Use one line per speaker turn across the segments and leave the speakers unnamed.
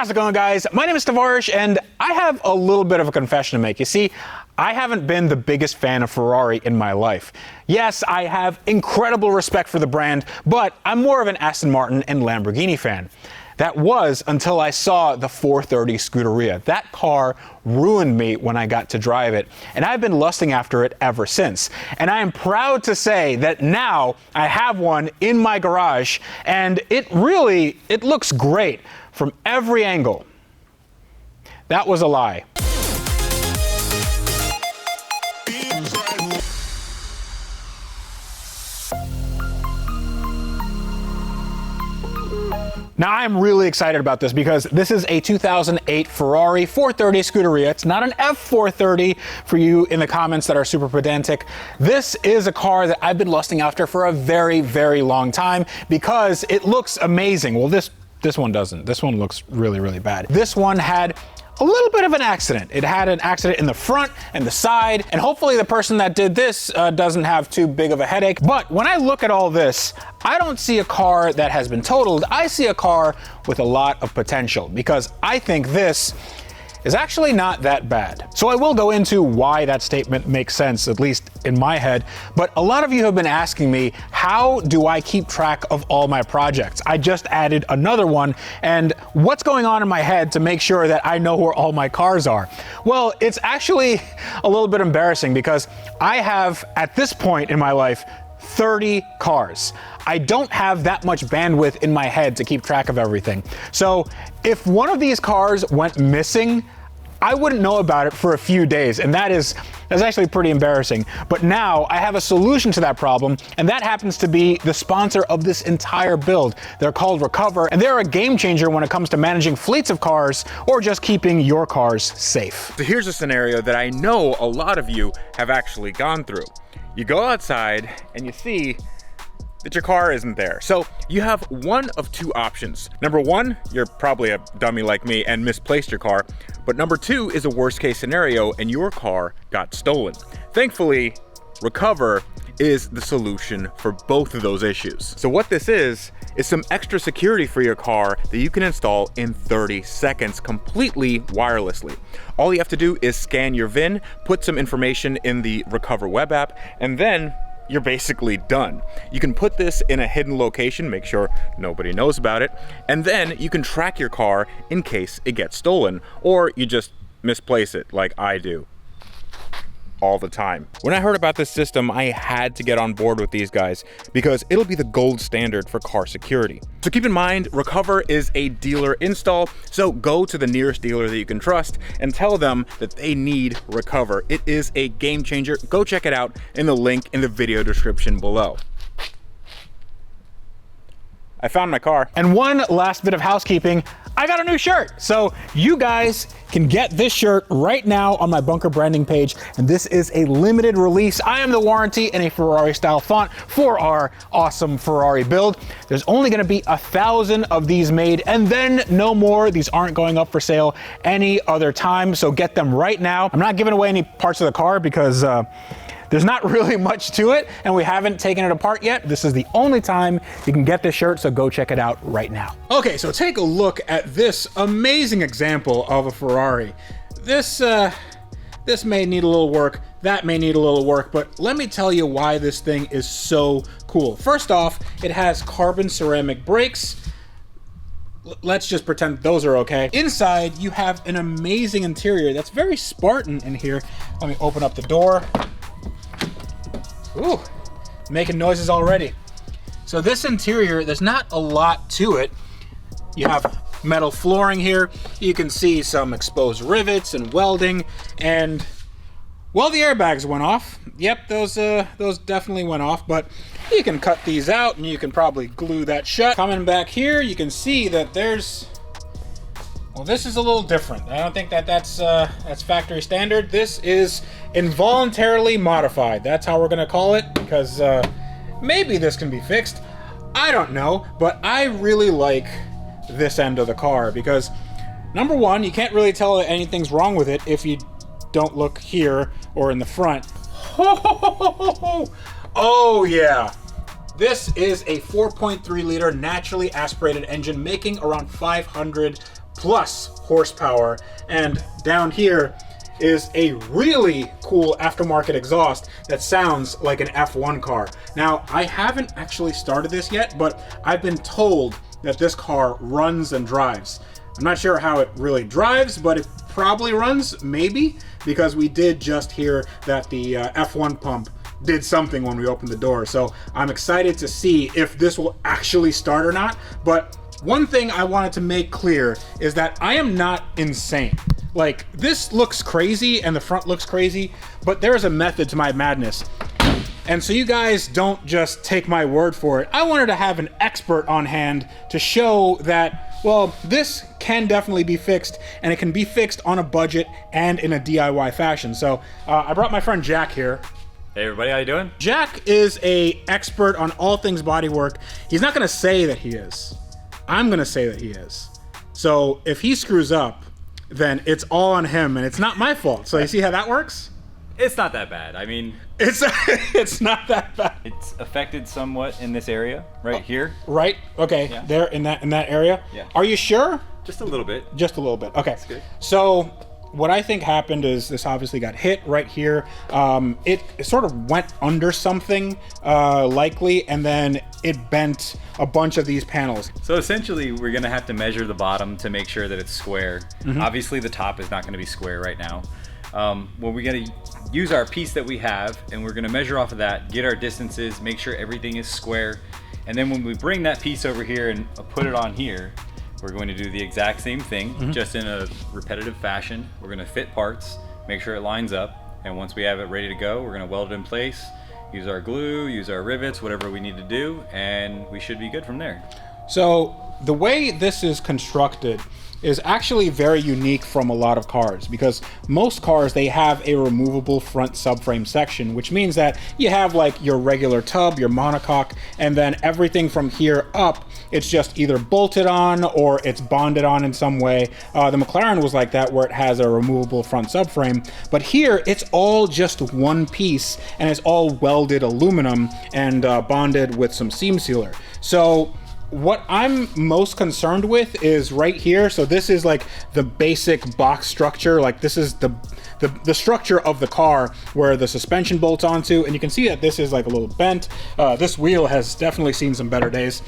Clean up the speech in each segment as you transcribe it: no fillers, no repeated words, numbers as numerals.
How's it going, guys? My name is Tavarish, and I have a little bit of a confession to make. You see, I haven't been the biggest fan of Ferrari in my life. Yes, I have incredible respect for the brand, but I'm more of an Aston Martin and Lamborghini fan. That was until I saw the 430 Scuderia. That car ruined me when I got to drive it, and I've been lusting after it ever since. And I am proud to say that now I have one in my garage, and it looks great from every angle. That was a lie. Now, I'm really excited about this because this is a 2008 Ferrari 430 Scuderia. It's not an F430 for you in the comments that are super pedantic. This is a car that I've been lusting after for a very, very long time because it looks amazing. Well, this one doesn't. This one looks really, really bad. This one had a little bit of an accident. It had an accident in the front and the side, and hopefully the person that did this doesn't have too big of a headache. But when I look at all this, I don't see a car that has been totaled. I see a car with a lot of potential because I think this is actually not that bad. So I will go into why that statement makes sense, at least in my head. But a lot of you have been asking me, how do I keep track of all my projects? I just added another one, and what's going on in my head to make sure that I know where all my cars are? Well, it's actually a little bit embarrassing because I have, at this point in my life, 30 cars. I don't have that much bandwidth in my head to keep track of everything. So if one of these cars went missing, I wouldn't know about it for a few days, and that's actually pretty embarrassing. But now I have a solution to that problem, and that happens to be the sponsor of this entire build. They're called Recover, and they're a game changer when it comes to managing fleets of cars or just keeping your cars safe.
So here's a scenario that I know a lot of you have actually gone through. You go outside and you see that your car isn't there. So you have one of two options. Number one, you're probably a dummy like me and misplaced your car. But number two is a worst case scenario and your car got stolen. Thankfully, Recover is the solution for both of those issues. So what this is some extra security for your car that you can install in 30 seconds completely wirelessly. All you have to do is scan your VIN, put some information in the Recover web app, and then you're basically done. You can put this in a hidden location, make sure nobody knows about it, and then you can track your car in case it gets stolen, or you just misplace it like I do all the time. When I heard about this system, I had to get on board with these guys because it'll be the gold standard for car security. So keep in mind, Recover is a dealer install, so go to the nearest dealer that you can trust and tell them that they need Recover. It is a game changer. Go check it out in the link in the video description below. I found my car.
And one last bit of housekeeping, I got a new shirt. So you guys can get this shirt right now on my Bunker branding page. And this is a limited release. I am the warranty in a Ferrari style font for our awesome Ferrari build. There's only gonna be 1,000 of these made and then no more. These aren't going up for sale any other time. So get them right now. I'm not giving away any parts of the car because there's not really much to it, and we haven't taken it apart yet. This is the only time you can get this shirt, so go check it out right now. Okay, so take a look at this amazing example of a Ferrari. This may need a little work, that may need a little work, but let me tell you why this thing is so cool. First off, it has carbon ceramic brakes. Let's just pretend those are okay. Inside, you have an amazing interior that's very Spartan in here. Let me open up the door. Ooh, making noises already. So this interior, there's not a lot to it. You have metal flooring here. You can see some exposed rivets and welding, and well, the airbags went off. Yep, those definitely went off, but you can cut these out and you can probably glue that shut. Coming back here, you can see that well, this is a little different. I don't think that's factory standard. This is involuntarily modified. That's how we're gonna call it, because maybe this can be fixed. I don't know, but I really like this end of the car because number one, you can't really tell that anything's wrong with it if you don't look here or in the front. Oh yeah. This is a 4.3 liter naturally aspirated engine making around 500 plus horsepower. And down here is a really cool aftermarket exhaust that sounds like an F1 car. Now, I haven't actually started this yet, but I've been told that this car runs and drives. I'm not sure how it really drives, but it probably runs, maybe, because we did just hear that the F1 pump did something when we opened the door. So I'm excited to see if this will actually start or not. But one thing I wanted to make clear is that I am not insane. Like, this looks crazy and the front looks crazy, but there's a method to my madness. And so you guys don't just take my word for it. I wanted to have an expert on hand to show that, well, this can definitely be fixed, and it can be fixed on a budget and in a DIY fashion. So I brought my friend Jack here.
Hey everybody, how you doing?
Jack is a expert on all things bodywork. He's not gonna say that he is. I'm gonna say that he is. So if he screws up, then it's all on him and it's not my fault. So you see how that works?
It's not that bad. I mean,
it's not that bad.
it's affected somewhat in this area right here.
Right? Okay.
Yeah.
There in that area?
Yeah.
Are you sure?
Just a little bit.
Just a little bit. Okay.
That's good.
So what I think happened is this obviously got hit right here. It sort of went under something, likely, and then it bent a bunch of these panels.
So essentially, we're gonna have to measure the bottom to make sure that it's square. Obviously, the top is not gonna be square right now. Well, we're gonna use our piece that we have, and we're gonna measure off of that, get our distances, make sure everything is square, and then when we bring that piece over here and put it on here, we're going to do the exact same thing, just in a repetitive fashion. We're gonna fit parts, make sure it lines up, and once we have it ready to go, we're gonna weld it in place, use our glue, use our rivets, whatever we need to do, and we should be good from there.
So the way this is constructed is actually very unique from a lot of cars, because most cars, they have a removable front subframe section, which means that you have like your regular tub, your monocoque, and then everything from here up, it's just either bolted on or it's bonded on in some way. The McLaren was like that, where it has a removable front subframe, but here it's all just one piece and it's all welded aluminum and bonded with some seam sealer. So what I'm most concerned with is right here. So this is like the basic box structure. Like this is the structure of the car where the suspension bolts onto, and you can see that this is like a little bent. This wheel has definitely seen some better days.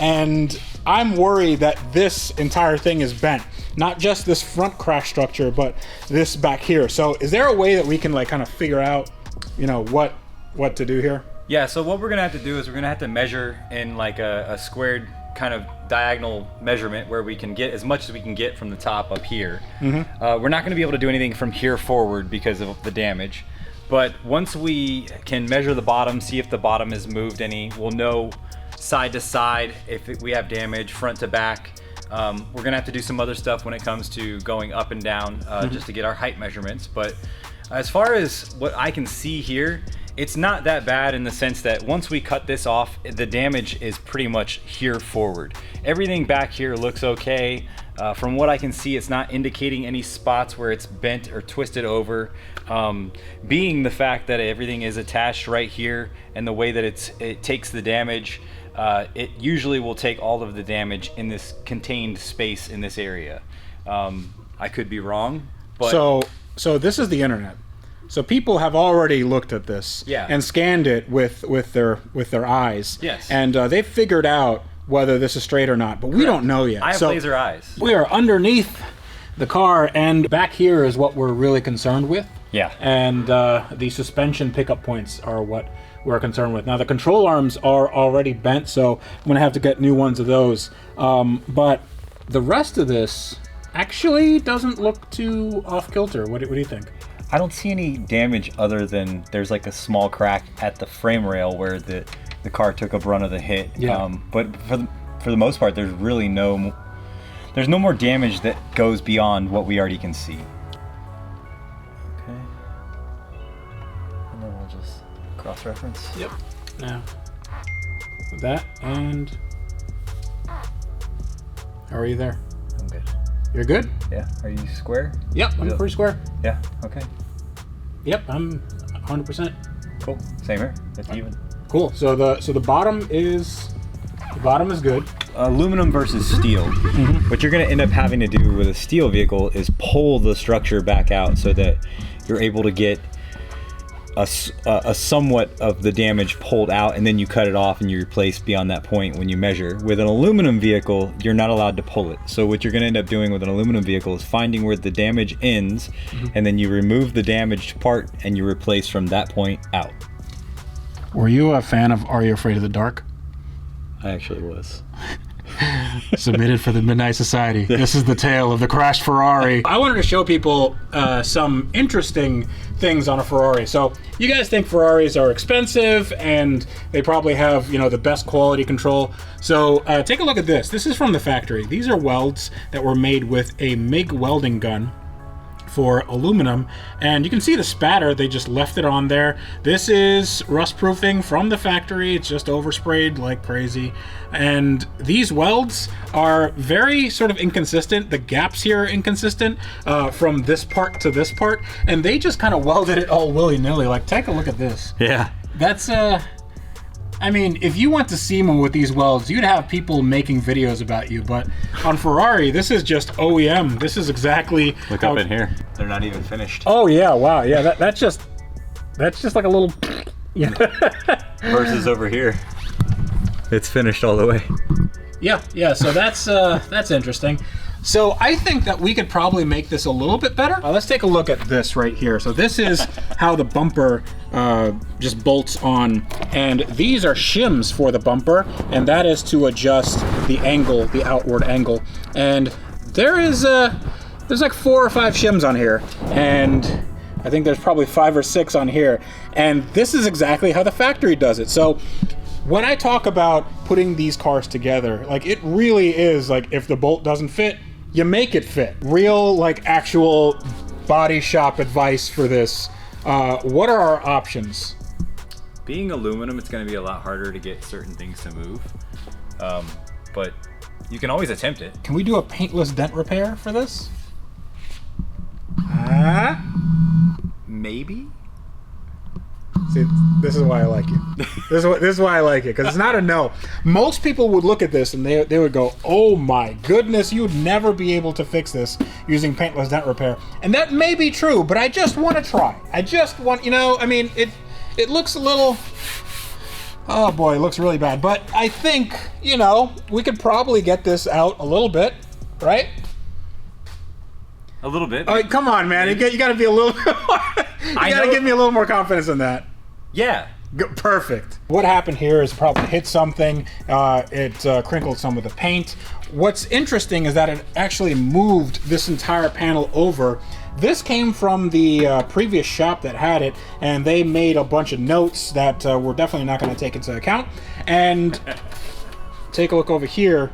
And I'm worried that this entire thing is bent. Not just this front crash structure, but this back here. So is there a way that we can like kind of figure out, you know, what to do here?
Yeah, so what we're gonna have to do is we're gonna have to measure in like a squared kind of diagonal measurement where we can get as much as we can get from the top up here. We're not gonna be able to do anything from here forward because of the damage. But once we can measure the bottom, see if the bottom is moved any, we'll know side to side if we have damage, front to back. We're gonna have to do some other stuff when it comes to going up and down just to get our height measurements. But as far as what I can see here, it's not that bad in the sense that once we cut this off, the damage is pretty much here forward. Everything back here looks okay. From what I can see, it's not indicating any spots where it's bent or twisted over. Being the fact that everything is attached right here and the way that it takes the damage, it usually will take all of the damage in this contained space in this area. I could be wrong, but
so this is the internet. So people have already looked at this and scanned it with their eyes.
Yes.
And they've figured out whether this is straight or not, but we don't know yet.
I have laser eyes.
We are underneath the car, and back here is what we're really concerned with.
Yeah.
And the suspension pickup points are what we're concerned with. Now the control arms are already bent, so I'm gonna have to get new ones of those. But the rest of this actually doesn't look too off kilter. What do you think?
I don't see any damage other than there's like a small crack at the frame rail where the car took a brunt of the hit.
Yeah.
But for the most part, there's really no more damage that goes beyond what we already can see. Okay. And then we'll just cross-reference.
Yep. Now, that and how are you there?
I'm good.
You're good?
Yeah. Are you square?
Yep, I'm pretty square.
Yeah. Okay.
Yep, I'm 100%.
Cool. Same here. It's even.
Cool. So the bottom is good.
aluminum versus steel. What you're going to end up having to do with a steel vehicle is pull the structure back out so that you're able to get a somewhat of the damage pulled out, and then you cut it off and you replace beyond that point when you measure. With an aluminum vehicle, you're not allowed to pull it. So what you're going to end up doing with an aluminum vehicle is finding where the damage ends, and then you remove the damaged part and you replace from that point out.
Were you a fan of Are You Afraid of the Dark?
I actually was.
Submitted for the Midnight Society. This is the tale of the crashed Ferrari. I wanted to show people some interesting things on a Ferrari. So you guys think Ferraris are expensive and they probably have, you know, the best quality control. So take a look at this. This is from the factory. These are welds that were made with a MIG welding gun for aluminum, and you can see the spatter. They just left it on there. This is rust proofing from the factory. It's just oversprayed like crazy, and these welds are very sort of inconsistent. The gaps here are inconsistent from this part to this part, and they just kind of welded it all willy-nilly. Like, take a look at this.
Yeah.
That's I mean, if you went to SEMA with these welds, you'd have people making videos about you, but on Ferrari, this is just OEM. This is exactly
Look up in here. They're not even finished.
Oh yeah, wow, yeah, that's just like a little, yeah.
Versus over here, it's finished all the way.
Yeah, so that's interesting. So I think that we could probably make this a little bit better. Let's take a look at this right here. So this is how the bumper just bolts on, and these are shims for the bumper, and that is to adjust the angle, the outward angle. And there's like 4 or 5 shims on here, and I think there's probably 5 or 6 on here. And this is exactly how the factory does it. So when I talk about putting these cars together, like, it really is like, if the bolt doesn't fit, you make it fit. Real, like, actual body shop advice for this. What are our options?
Being aluminum, it's going to be a lot harder to get certain things to move, but you can always attempt it.
Can we do a paintless dent repair for this?
Maybe.
See, this is why I like you. This is why I like it, because it's not a no. Most people would look at this and they would go, oh my goodness, you'd never be able to fix this using paintless dent repair. And that may be true, but I just want to try. I just want, you know, I mean, it looks a little, oh boy, it looks really bad. But I think, you know, we could probably get this out a little bit, right?
A little bit.
Oh, come on, man. You got to be a little you got to give me a little more confidence in that.
Yeah.
Perfect. What happened here is probably hit something. It crinkled some of the paint. What's interesting is that it actually moved this entire panel over. This came from the previous shop that had it, and they made a bunch of notes that we're definitely not going to take into account. And take a look over here.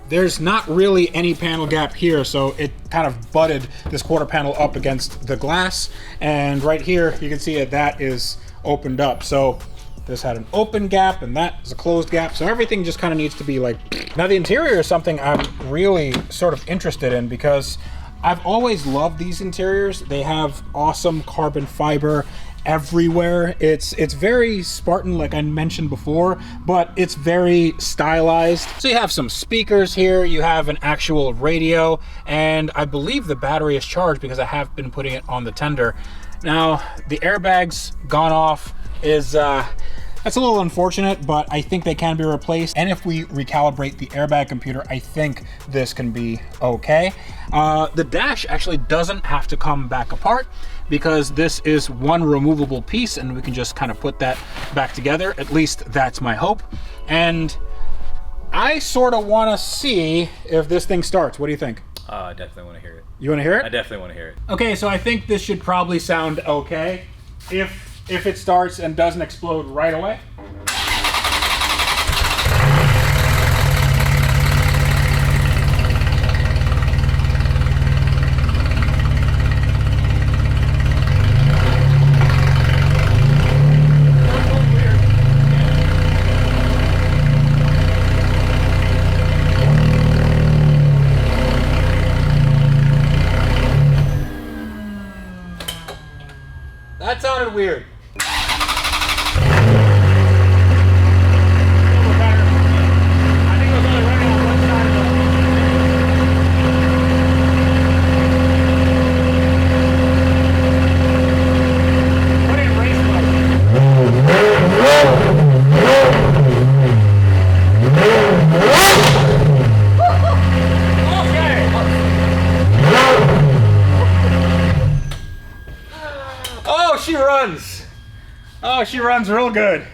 There's not really any panel gap here, so it kind of butted this quarter panel up against the glass. And right here, you can see that is opened up. So this had an open gap, and that is a closed gap. So everything just kind of needs to be like... Now the interior is something I'm really sort of interested in, because I've always loved these interiors. They have awesome carbon fiber everywhere. It's very Spartan, like I mentioned before, but it's very stylized. So you have some speakers here, you have an actual radio, and I believe the battery is charged because I have been putting it on the tender. Now the airbag's gone off. That's a little unfortunate, but I think they can be replaced. And if we recalibrate the airbag computer, I think this can be okay. The dash actually doesn't have to come back apart, because this is one removable piece and we can just kind of put that back together. At least that's my hope. And I sort of want to see if this thing starts. What do you think?
I definitely want to hear it.
You want to hear it?
I definitely want to hear it.
Okay, so I think this should probably sound okay if it starts and doesn't explode right away. That sounded weird. I she runs. Oh, she runs real good.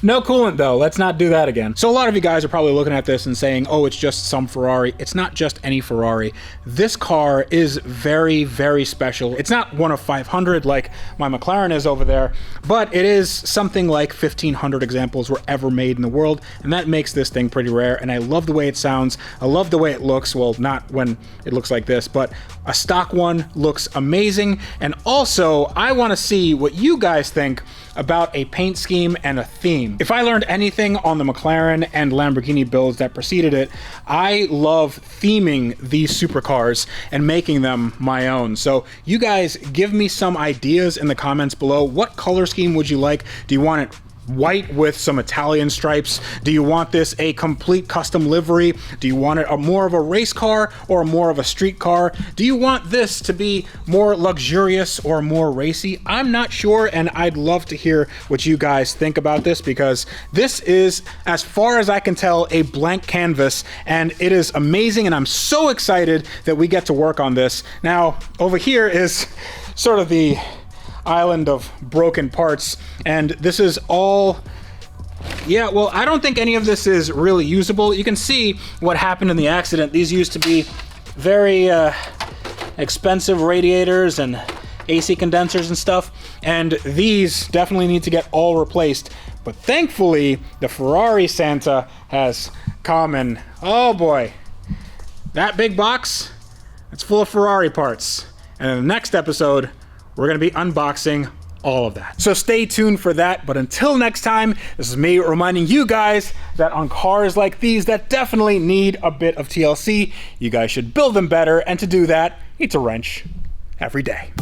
No coolant though, let's not do that again. So a lot of you guys are probably looking at this and saying, oh, it's just some Ferrari. It's not just any Ferrari. This car is very, very special. It's not one of 500 like my McLaren is over there, but it is something like 1,500 examples were ever made in the world, and that makes this thing pretty rare, and I love the way it sounds. I love the way it looks. Well, not when it looks like this, but a stock one looks amazing, and also I wanna see what you guys think about a paint scheme and a theme. If I learned anything on the McLaren and Lamborghini builds that preceded it, I love theming these supercars and making them my own. So you guys give me some ideas in the comments below. What color scheme would you like? Do you want it white with some Italian stripes? Do you want this a complete custom livery? Do you want it more of a race car or more of a street car? Do you want this to be more luxurious or more racy? I'm not sure, and I'd love to hear what you guys think about this, because this is, as far as I can tell, a blank canvas, and it is amazing, and I'm so excited that we get to work on this. Now, over here is sort of the island of broken parts, and this is all, yeah, well, I don't think any of this is really usable. You can see what happened in the accident. These used to be very expensive radiators and AC condensers and stuff, and these definitely need to get all replaced. But thankfully, the Ferrari Santa has come, and oh boy, that big box, it's full of Ferrari parts. And in the next episode, we're gonna be unboxing all of that. So stay tuned for that, but until next time, this is me reminding you guys that on cars like these that definitely need a bit of TLC, you guys should build them better, and to do that, you need to wrench every day.